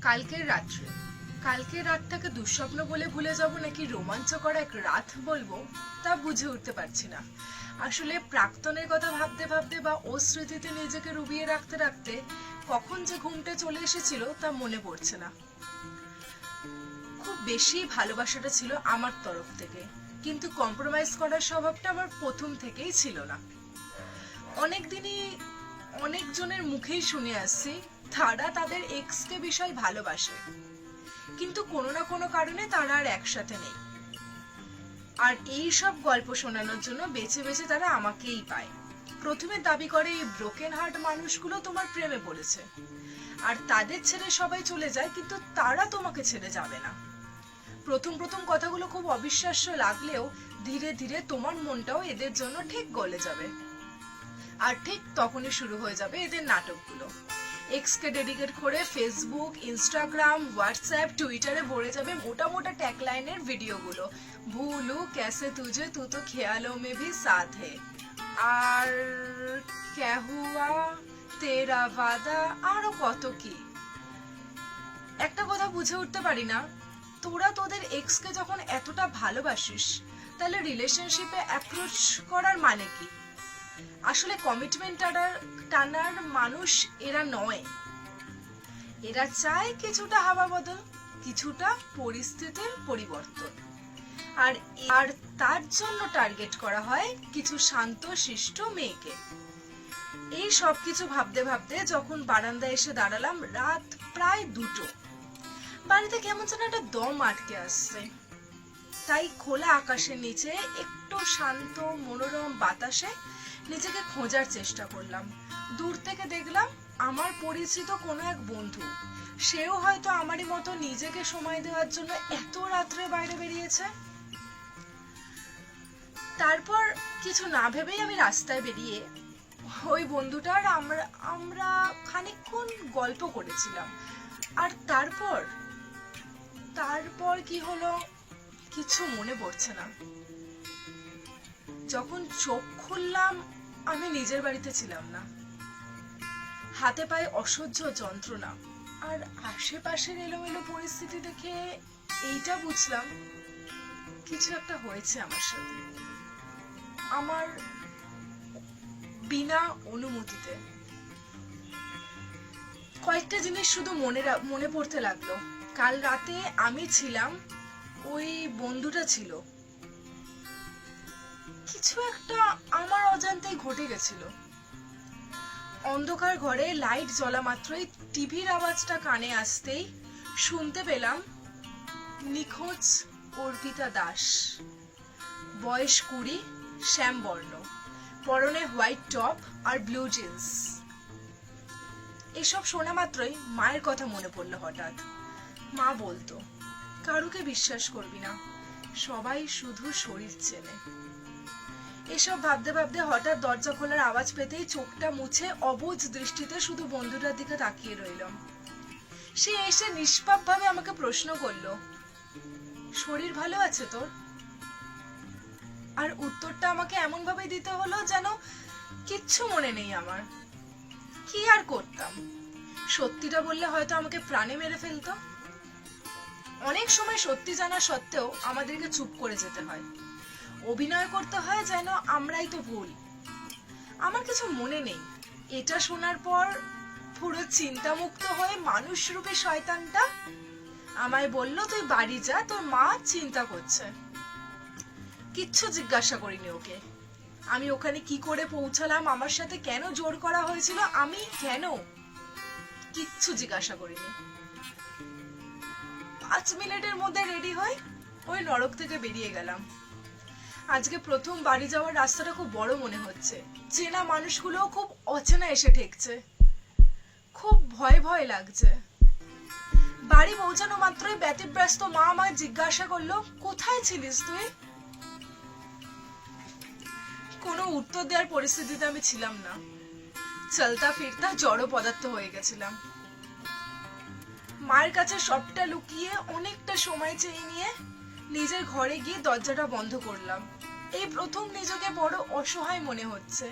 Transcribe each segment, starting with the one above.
কালকের রাতটাকে দুঃস্বপ্ন বলে ভুলে যাব নাকি রোমাঞ্চকর এক রাত বলবো তা বুঝে উঠতে পারছি না। আসলে প্রাক্তনের কথা ভাবতে ভাবতে বা ও স্মৃতিতে নিজেকে ডুবিয়ে রাখতে রাখতে কখন যে ঘুমটা চলে এসেছিল তা মনে পড়ছে না। খুব বেশি ভালোবাসাটা ছিল আমার তরফ থেকে, কিন্তু কম্প্রোমাইজ করার স্বভাবটা আমার প্রথম থেকেই ছিল না। অনেকদিনই অনেকজনের মুখেই শুনে আসছি তারা তাদের এক্সকে বিষয় ভালোবাসে, কিন্তু কোনো না কোনো কারণে তারা আর একসাথে নেই। আর এই সব গল্প শোনানোর জন্য বেছে বেছে তারা আমাকেই পায়। প্রথমে দাবি করে এই ব্রোকেন হার্ট মানুষগুলো তোমার প্রেমে পড়েছে, আর তাদের ছেড়ে সবাই চলে যায়, কিন্তু তারা তোমাকে ছেড়ে যাবে না। প্রথম প্রথম কথাগুলো খুব অবিশ্বাস্য লাগলেও ধীরে ধীরে তোমার মনটাও এদের জন্য ঠিক গলে যাবে। আর ঠিক তখনই শুরু হয়ে যাবে এদের নাটকগুলো। এক্সকে ডেডিকেট করে ফেসবুক, ইনস্টাগ্রাম, হোয়াটসঅ্যাপ, টুইটারে ভরে যাবে মোটা মোটা ট্যাগলাইনের ভিডিওগুলো। ভুলু कैसे तुझे तू तो ख्यालों में भी साथ है, আর क्या हुआ तेरा वादा, আরো কত কি। একটা কথা বুঝে উঠতে পারি না, তোরা তোদের এক্সকে যখন এতটা ভালোবাসিস তাহলে রিলেশনশিপে অ্যাপ্রোচ করার মানে কি? আসলে কমিটমেন্ট টানার মানুষ এরা নয়। এরা চায় কিছুটা হাওয়া বদল, কিছুটা পরিস্থিতির পরিবর্তন, আর তার জন্য টার্গেট করা হয় কিছু শান্ত শিষ্ট মেয়েকে। এই সব কিছু ভাবতে ভাবতে যখন বারান্দায় এসে দাঁড়ালাম রাত প্রায় 2টো, বাড়িতে কেমন যেন একটা দম আটকে আসছে। তাই খোলা আকাশের নিচে একটু শান্ত মনোরম বাতাসে নিজেকে খোঁজার চেষ্টা করলাম। দূর থেকে দেখলাম আমার পরিচিত কোনো এক বন্ধু, সেও হয়তো আমারই মতো নিজেকে সময় দেওয়ার জন্য এত রাত্রে বাইরে বেরিয়েছে। তারপর কিছু না ভেবেই আমি রাস্তায় বেরিয়ে ওই বন্ধুটার আমরা খানিকক্ষণ গল্প করেছিলাম। আর তারপর কি হলো কিছু মনে পড়ছে না। যখন চোখ খুললাম আমি নিজের বাড়িতে ছিলাম না। হাতে পায়ে অসহ্য যন্ত্রণা আর আশেপাশের এলোমেলো পরিস্থিতি দেখে এইটা বুঝলাম কিছু একটা হয়েছে আমার সাথে, আমার বিনা অনুমতিতে। কয়েকটা জিনিস শুধু মনে পড়তে লাগলো। কাল রাতে আমি ছিলাম, ওই বন্ধুটা ছিল, কিছু একটা আমার অজান্তেই ঘটে গেছিল। অন্ধকার ঘরে লাইট জ্বলা মাত্রই টিভির আওয়াজটা কানে আসতেই শুনতে পেলাম নিখোঁজ অর্পিতা দাস, বয়স 20, শ্যামবর্ণ, পরনে হোয়াইট টপ আর ব্লু জিন্স। এসব শোনা মাত্রই মায়ের কথা মনে পড়লো হঠাৎ। মা বলতো কারুকে বিশ্বাস করবি না, সবাই শুধু শরীর চেনে। এসব ভাবতে ভাবতে হঠাৎ দরজা খোলার আওয়াজ পেতেই চোখটা মুছে অবুঝ দৃষ্টিতে শুধু বন্ধুটার দিকে তাকিয়ে রইলাম। সে এসে নিষ্পাপ ভাবে আমাকে প্রশ্ন করলো, শরীর ভালো আছে তোর? আর উত্তরটা আমাকে এমন ভাবে দিতে হলো যেন কিচ্ছু মনে নেই আমার। কি আর করতাম, সত্যিটা বললে হয়তো আমাকে প্রাণে মেরে ফেলতো। অনেক সময় সত্যি জানা সত্ত্বেও আমাদেরকে চুপ করে যেতে হয়, অভিনয় করতে হয় যেন আমরাই তো ভুল। আমার কিছু মনে নেই। এটা শোনার পর পুরো চিন্তামুক্ত হয়ে মানুষ রূপে শয়তানটা আমায় বলল, তুই বাড়ি যা, তোর মা চিন্তা করছে। কিচ্ছু জিজ্ঞাসা করিনি ওকে। আমি ওখানে কি করে পৌঁছালাম, আমার সাথে কেন জোর করা হয়েছিল, আমি কেন, কিচ্ছু জিজ্ঞাসা করিনি। 5 মিনিটের মধ্যে রেডি হয়ে ওই নরক থেকে বেরিয়ে গেলাম। আজকে প্রথম বাড়ি যাওয়ার রাস্তাটা খুব বড় মনে হচ্ছে। চেনা মানুষগুলো খুব অচেনা এসে ঠেকছে, খুব ভয় ভয় লাগছে। বাড়ি পৌঁছানো মাত্রই ব্যতিব্যস্ত মা আমায় জিজ্ঞাসা করলো, কোথায় ছিলিস তুই? কোনো উত্তর দেওয়ার পরিস্থিতিতে আমি ছিলাম না। চলতা ফিরতা জড় পদার্থ হয়ে গেছিলাম। মায়ের কাছে সবটা লুকিয়ে অনেকটা সময় চেয়ে নিয়ে নিজের ঘরে গিয়ে দরজাটা বন্ধ করলাম। এই প্রথম নিজেকে বড় অসহায় মনে হচ্ছে।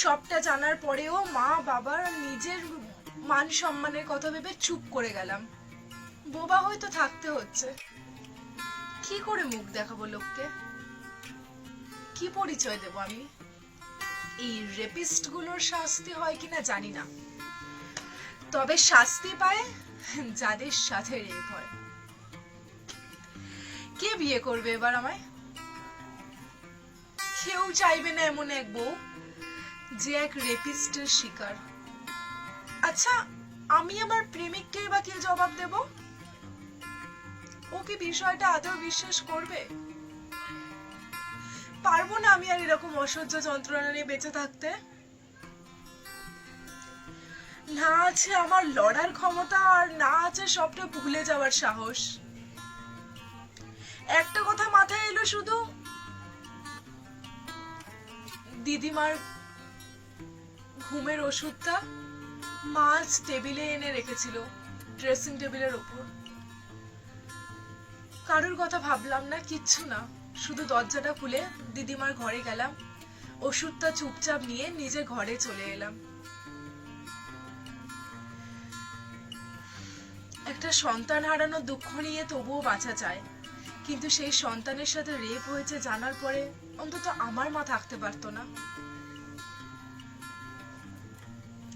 সবটা জানার পরেও মা বাবার নিজের মান সম্মানের কথা ভেবে চুপ করে গেলাম। বোবা হয়তো থাকতে হচ্ছে। কি করে মুখ দেখাবো লোককে? কি পরিচয় দেব আমি? এই রেপিস্ট গুলোর শাস্তি হয় কিনা জানি না, তবে শাস্তি পায় যাদের সাথে রেপ হয়। কে বিয়ে করবে এবার আমায়? কেউ চাইবে না এমন এক বউ যে এক রেপিস্টের শিকার। আচ্ছা, আমি আমার প্রেমিককে বা কি জবাব দেব? ও কি বিষয়টা আদৌ বিশ্বাস করবে? পারবো না আমি আর এরকম অসহ্য যন্ত্রণা নিয়ে বেঁচে থাকতে। না আছে আমার লড়ার ক্ষমতা, আর না আছে সবটা ভুলে যাওয়ার সাহস। একটা কথা মাথায় এলো শুধু, দিদিমার ঘুমের ওষুধটা মা আজ টেবিলে এনে রেখেছিল, ড্রেসিং টেবিলের ওপর। কারোর কথা ভাবলাম না, কিচ্ছু না, শুধু দরজাটা খুলে দিদিমার ঘরে গেলাম, ওষুধটা চুপচাপ নিয়ে নিজে ঘরে চলে এলাম। একটা সন্তান হারানোর দুঃখ নিয়ে তবুও বাঁচা চায়, কিন্তু সেই সন্তানের সাথে রেপ হয়েছে জানার পরে অন্তত আমার মা থাকতে পারতো না।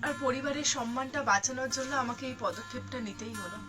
আর পরিবারের সম্মানটা বাঁচানোর জন্য আমাকে এই পদক্ষেপটা নিতেই হলো।